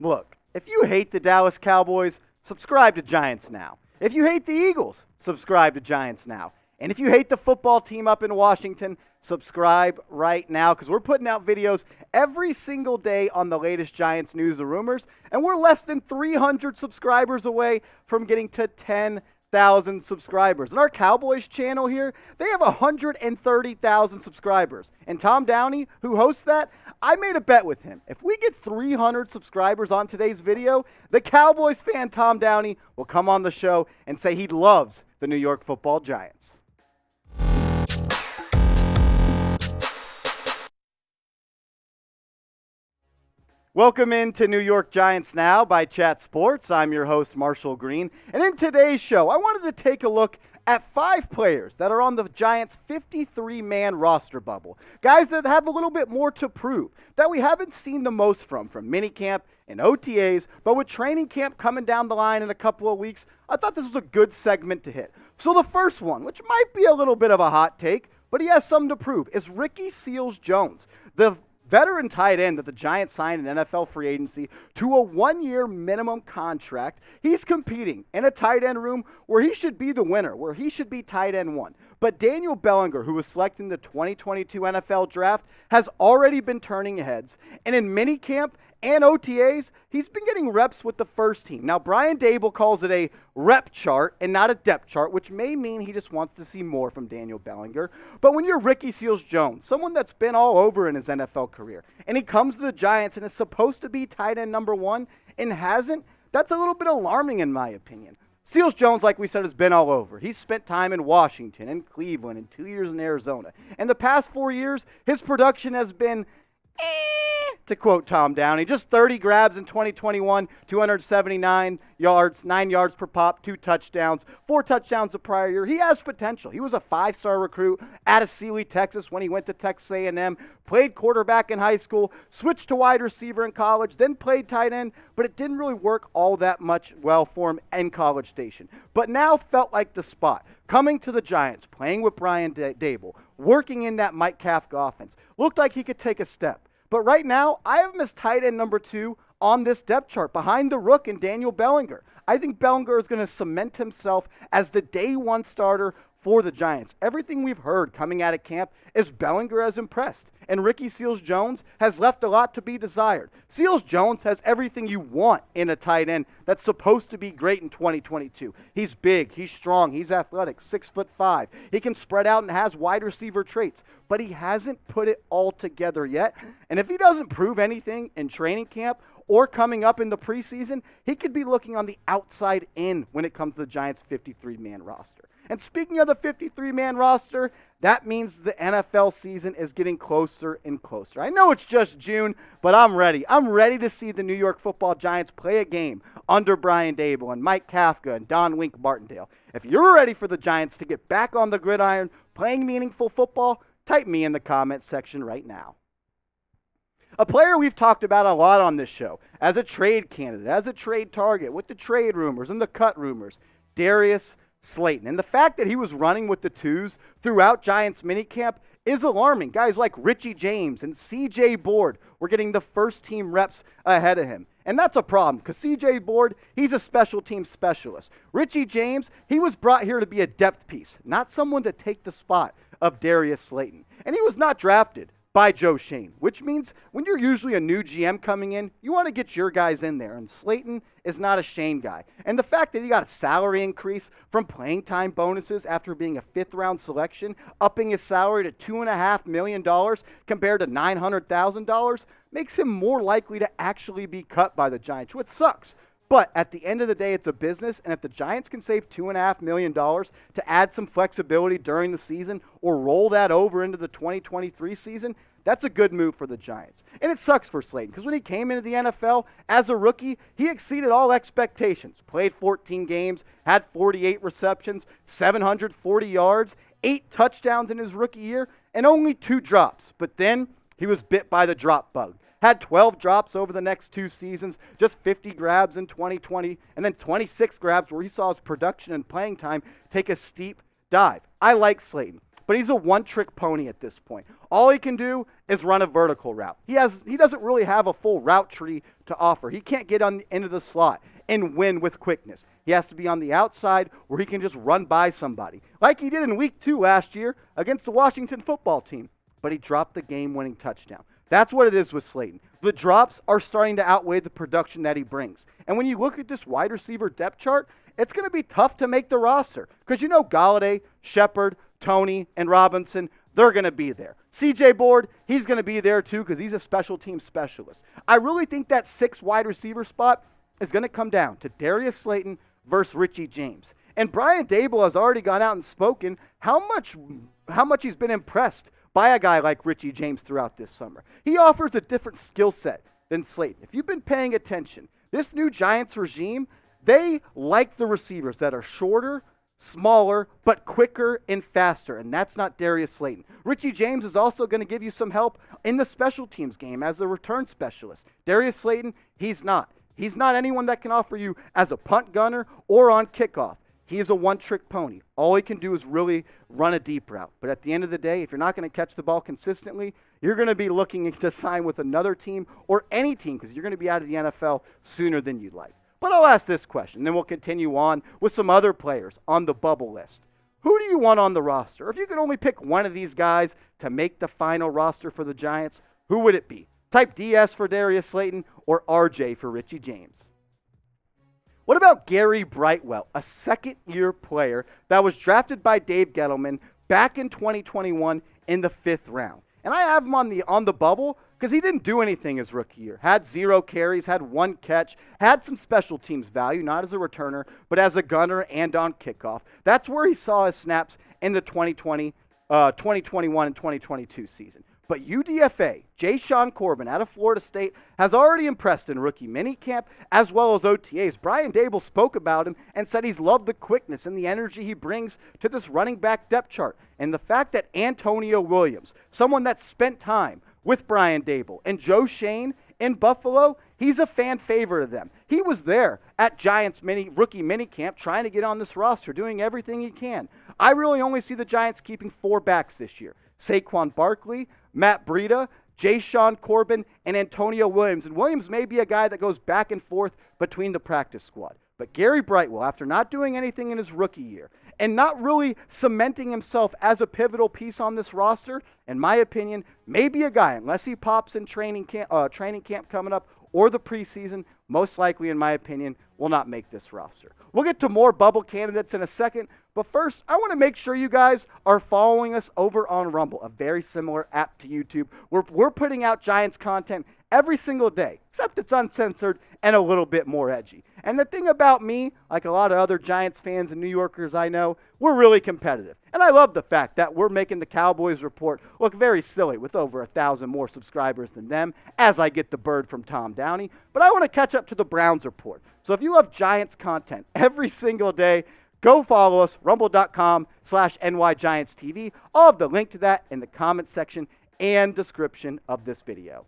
Look, if you hate the Dallas Cowboys, subscribe to Giants Now. If you hate the Eagles, subscribe to Giants Now. And if you hate the football team up in Washington, subscribe right now because we're putting out videos every single day on the latest Giants news or rumors, and we're less than 300 subscribers away from getting to 10,000 subscribers. And our Cowboys channel here, they have 130,000 subscribers. And Tom Downey, who hosts that, I made a bet with him. If we get 300 subscribers on today's video, the Cowboys fan Tom Downey will come on the show and say he loves the New York Football Giants. Welcome into New York Giants Now by Chat Sports. I'm your host, Marshall Green. And in today's show, I wanted to take a look at 5 players that are on the Giants' 53-man roster bubble. Guys that have a little bit more to prove, that we haven't seen the most from minicamp and OTAs, but with training camp coming down the line in a couple of weeks, I thought this was a good segment to hit. So the first one, which might be a little bit of a hot take, but he has something to prove, is Ricky Seals-Jones, the veteran tight end that the Giants signed in NFL free agency to a 1-year minimum contract. He's competing in a tight end room where he should be the winner, where he should be tight end 1. But Daniel Bellinger, who was selected in the 2022 NFL draft, has already been turning heads. And in minicamp and OTAs, he's been getting reps with the first team. Now, Brian Daboll calls it a rep chart and not a depth chart, which may mean he just wants to see more from Daniel Bellinger. But when you're Ricky Seals-Jones, someone that's been all over in his NFL career, and he comes to the Giants and is supposed to be tight end number 1 and hasn't, that's a little bit alarming in my opinion. Seals-Jones, like we said, has been all over. He's spent time in Washington and Cleveland and 2 years in Arizona. And the past 4 years, his production has been to quote Tom Downey, just 30 grabs in 2021, 279 yards, 9 yards per pop, 2 touchdowns, 4 touchdowns the prior year. He has potential. He was a 5-star recruit out of Sealy, Texas when he went to Texas A&M, played quarterback in high school, switched to wide receiver in college, then played tight end, but it didn't really work all that much well for him in College Station. But now felt like the spot. Coming to the Giants, playing with Brian Daboll, working in that Mike Kafka offense, looked like he could take a step. But right now, I have him as tight end number 2 on this depth chart behind the Rook and Daniel Bellinger. I think Bellinger is going to cement himself as the day 1 starter for the Giants. Everything we've heard coming out of camp is Bellinger has impressed, and Ricky Seals-Jones has left a lot to be desired. Seals-Jones has everything you want in a tight end that's supposed to be great in 2022. He's big, he's strong, he's athletic, 6'5". He can spread out and has wide receiver traits, but he hasn't put it all together yet. And if he doesn't prove anything in training camp or coming up in the preseason, he could be looking on the outside in when it comes to the Giants' 53-man roster. And speaking of the 53-man roster, that means the NFL season is getting closer and closer. I know it's just June, but I'm ready. I'm ready to see the New York Football Giants play a game under Brian Daboll and Mike Kafka and Don Wink Martindale. If you're ready for the Giants to get back on the gridiron, playing meaningful football, type me in the comments section right now. A player we've talked about a lot on this show as a trade candidate, as a trade target, with the trade rumors and the cut rumors, Darius Slayton. And the fact that he was running with the 2s throughout Giants minicamp is alarming. Guys like Richie James and C.J. Board were getting the first team reps ahead of him. And that's a problem because C.J. Board, he's a special team specialist. Richie James, he was brought here to be a depth piece, not someone to take the spot of Darius Slayton. And he was not drafted by Joe Schoen, which means when you're usually a new GM coming in, you want to get your guys in there. And Slayton is not a Schoen guy. And the fact that he got a salary increase from playing time bonuses after being a 5th-round selection, upping his salary to $2.5 million compared to $900,000, makes him more likely to actually be cut by the Giants, which sucks. But at the end of the day, it's a business, and if the Giants can save $2.5 million to add some flexibility during the season or roll that over into the 2023 season, that's a good move for the Giants. And it sucks for Slayton because when he came into the NFL as a rookie, he exceeded all expectations. Played 14 games, had 48 receptions, 740 yards, 8 touchdowns in his rookie year, and only 2 drops. But then he was bit by the drop bug. Had 12 drops over the next 2 seasons, just 50 grabs in 2020, and then 26 grabs where he saw his production and playing time take a steep dive. I like Slayton. but he's a one-trick pony at this point. All he can do is run a vertical route. He doesn't really have a full route tree to offer. He can't get on the end of the slot and win with quickness. He has to be on the outside where he can just run by somebody, like he did in week 2 last year against the Washington football team, but he dropped the game-winning touchdown. That's what it is with Slayton. The drops are starting to outweigh the production that he brings. And when you look at this wide receiver depth chart, it's going to be tough to make the roster because you know Galladay, Shepard, Tony, and Robinson, they're going to be there. CJ Board, he's going to be there too because he's a special team specialist. I really think that 6 wide receiver spot is going to come down to Darius Slayton versus Richie James. And Brian Daboll has already gone out and spoken how much he's been impressed by a guy like Richie James throughout this summer. He offers a different skill set than Slayton. If you've been paying attention, this new Giants regime, they like the receivers that are shorter, smaller, but quicker and faster, and that's not Darius Slayton. Richie James is also going to give you some help in the special teams game as a return specialist. Darius Slayton, he's not. He's not anyone that can offer you as a punt gunner or on kickoff. He is a one-trick pony. All he can do is really run a deep route. But at the end of the day, if you're not going to catch the ball consistently, you're going to be looking to sign with another team or any team because you're going to be out of the NFL sooner than you'd like. But I'll ask this question, then we'll continue on with some other players on the bubble list. Who do you want on the roster? If you could only pick one of these guys to make the final roster for the Giants, who would it be? Type DS for Darius Slayton or RJ for Richie James. What about Gary Brightwell, a second-year player that was drafted by Dave Gettleman back in 2021 in the 5th round? And I have him on the bubble because he didn't do anything his rookie year. Had 0 carries, had 1 catch, had some special teams value, not as a returner, but as a gunner and on kickoff. That's where he saw his snaps in the 2021 and 2022 season. But UDFA, Schoen Corbin out of Florida State, has already impressed in rookie minicamp as well as OTAs. Brian Daboll spoke about him and said he's loved the quickness and the energy he brings to this running back depth chart. And the fact that Antonio Williams, someone that spent time with Brian Daboll, and Joe Shane in Buffalo, he's a fan favorite of them. He was there at Giants rookie minicamp trying to get on this roster, doing everything he can. I really only see the Giants keeping 4 backs this year. Saquon Barkley, Matt Breida, Schoen Corbin, and Antonio Williams. And Williams may be a guy that goes back and forth between the practice squad. But Gary Brightwell, after not doing anything in his rookie year and not really cementing himself as a pivotal piece on this roster, in my opinion, may be a guy, unless he pops in training camp coming up or the preseason, most likely, in my opinion, will not make this roster. We'll get to more bubble candidates in a second, but first, I want to make sure you guys are following us over on Rumble, a very similar app to YouTube. We're putting out Giants content every single day, except it's uncensored and a little bit more edgy. And the thing about me, like a lot of other Giants fans and New Yorkers I know, we're really competitive. And I love the fact that we're making the Cowboys Report look very silly with over 1,000 more subscribers than them, as I get the bird from Tom Downey. But I want to catch up to the Browns Report. So if you love Giants content every single day, go follow us, rumble.com/NYGiantsTV. I'll have the link to that in the comments section and description of this video.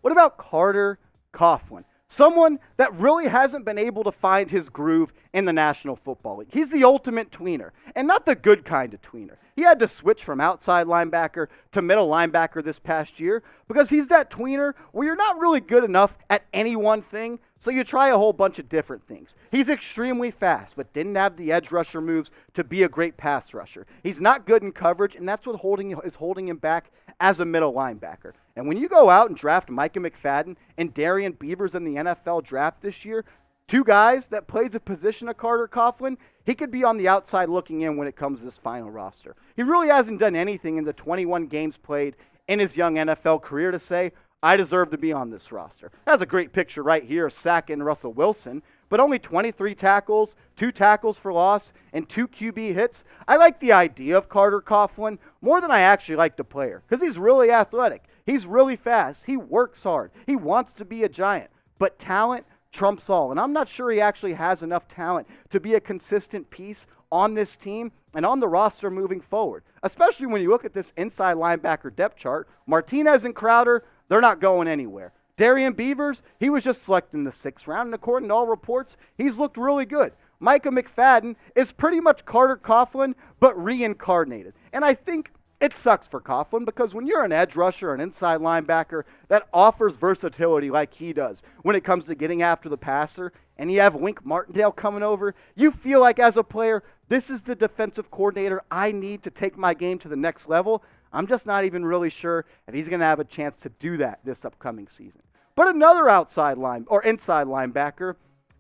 What about Carter Coughlin? Someone that really hasn't been able to find his groove in the National Football League. He's the ultimate tweener, and not the good kind of tweener. He had to switch from outside linebacker to middle linebacker this past year because he's that tweener where you're not really good enough at any one thing, so you try a whole bunch of different things. He's extremely fast, but didn't have the edge rusher moves to be a great pass rusher. He's not good in coverage, and that's what is holding him back as a middle linebacker. And when you go out and draft Micah McFadden and Darian Beavers in the NFL draft this year, 2 guys that played the position of Carter Coughlin, he could be on the outside looking in when it comes to this final roster. He really hasn't done anything in the 21 games played in his young NFL career to say, I deserve to be on this roster. That's a great picture right here of sacking Russell Wilson, but only 23 tackles, 2 tackles for loss, and 2 QB hits. I like the idea of Carter Coughlin more than I actually like the player because he's really athletic. He's really fast. He works hard. He wants to be a Giant, but talent trumps all. And I'm not sure he actually has enough talent to be a consistent piece on this team and on the roster moving forward, especially when you look at this inside linebacker depth chart. Martinez and Crowder, they're not going anywhere. Darian Beavers, he was just selected in the 6th round, and according to all reports, he's looked really good. Micah McFadden is pretty much Carter Coughlin, but reincarnated. And I think it sucks for Coughlin because when you're an edge rusher, an inside linebacker that offers versatility like he does when it comes to getting after the passer, and you have Wink Martindale coming over, you feel like as a player, this is the defensive coordinator I need to take my game to the next level. I'm just not even really sure if he's going to have a chance to do that this upcoming season. But another inside linebacker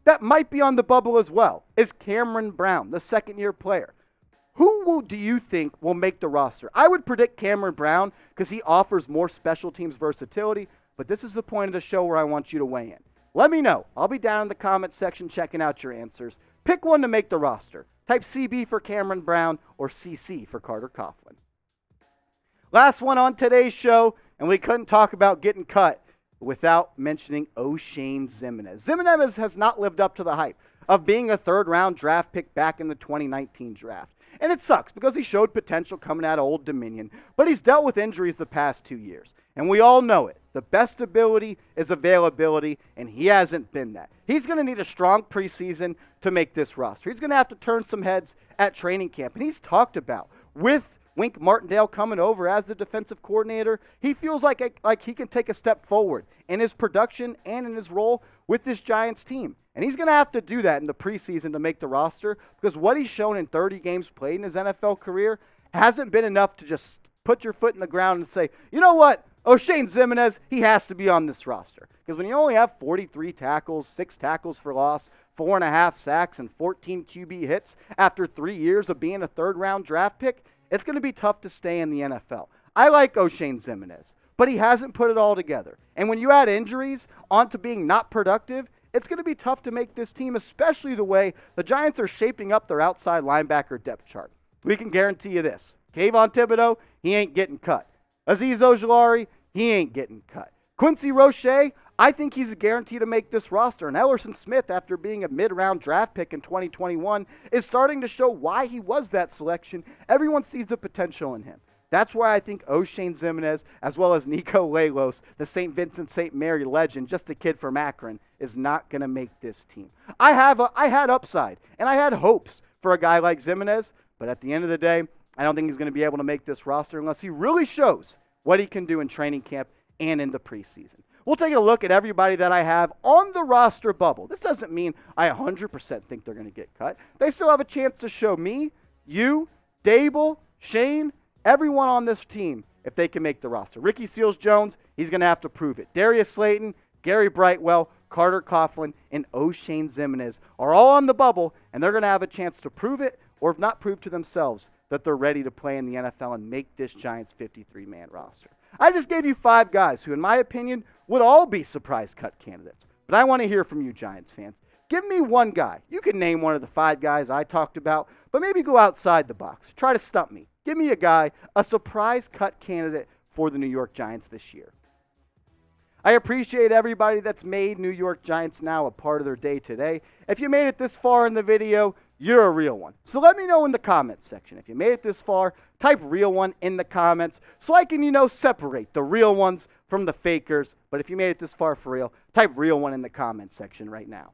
that might be on the bubble as well is Cameron Brown, the second-year player. Do you think will make the roster? I would predict Cameron Brown because he offers more special teams versatility, but this is the point of the show where I want you to weigh in. Let me know. I'll be down in the comment section checking out your answers. Pick one to make the roster. Type CB for Cameron Brown or CC for Carter Coughlin. Last one on today's show, and we couldn't talk about getting cut without mentioning Oshane Ximines. Ximines has not lived up to the hype of being a third-round draft pick back in the 2019 draft. And it sucks because he showed potential coming out of Old Dominion, but he's dealt with injuries the past 2 years. And we all know it. The best ability is availability, and he hasn't been that. He's going to need a strong preseason to make this roster. He's going to have to turn some heads at training camp. And he's talked about, with Wink Martindale coming over as the defensive coordinator, he feels like he can take a step forward in his production and in his role with this Giants team. And he's going to have to do that in the preseason to make the roster because what he's shown in 30 games played in his NFL career hasn't been enough to just put your foot in the ground and say, you know what, Oshane Ximines, he has to be on this roster. Because when you only have 43 tackles, 6 tackles for loss, 4.5 sacks, and 14 QB hits after 3 years of being a third-round draft pick, it's going to be tough to stay in the NFL. I like Oshane Ximines, but he hasn't put it all together. And when you add injuries onto being not productive, it's going to be tough to make this team, especially the way the Giants are shaping up their outside linebacker depth chart. We can guarantee you this. Kayvon Thibodeau, he ain't getting cut. Azeez Ojulari, he ain't getting cut. Quincy Roche, I think he's a guarantee to make this roster. And Ellerson Smith, after being a mid-round draft pick in 2021, is starting to show why he was that selection. Everyone sees the potential in him. That's why I think Oshane Ximines, as well as Nico Lalos, the St. Vincent St. Mary legend, just a kid from Akron, is not going to make this team. I had upside, and I had hopes for a guy like Ximines, but at the end of the day, I don't think he's going to be able to make this roster unless he really shows what he can do in training camp and in the preseason. We'll take a look at everybody that I have on the roster bubble. This doesn't mean I 100% think they're going to get cut. They still have a chance to show me, you, Daboll, Shane, everyone on this team if they can make the roster. Ricky Seals-Jones, he's going to have to prove it. Darius Slayton, Gary Brightwell, Carter Coughlin, and Oshane Ximines are all on the bubble, and they're going to have a chance to prove it, or if not prove to themselves that they're ready to play in the NFL and make this Giants 53-man roster. I just gave you 5 guys who, in my opinion, would all be surprise cut candidates. But I want to hear from you, Giants fans. Give me one guy. You can name one of the 5 guys I talked about, but maybe go outside the box. Try to stump me. Give me a guy, a surprise cut candidate for the New York Giants this year. I appreciate everybody that's made New York Giants Now a part of their day today. If you made it this far in the video, you're a real one. So let me know in the comments section. If you made it this far, type real one in the comments so I can, separate the real ones from the fakers. But if you made it this far for real, type real one in the comments section right now.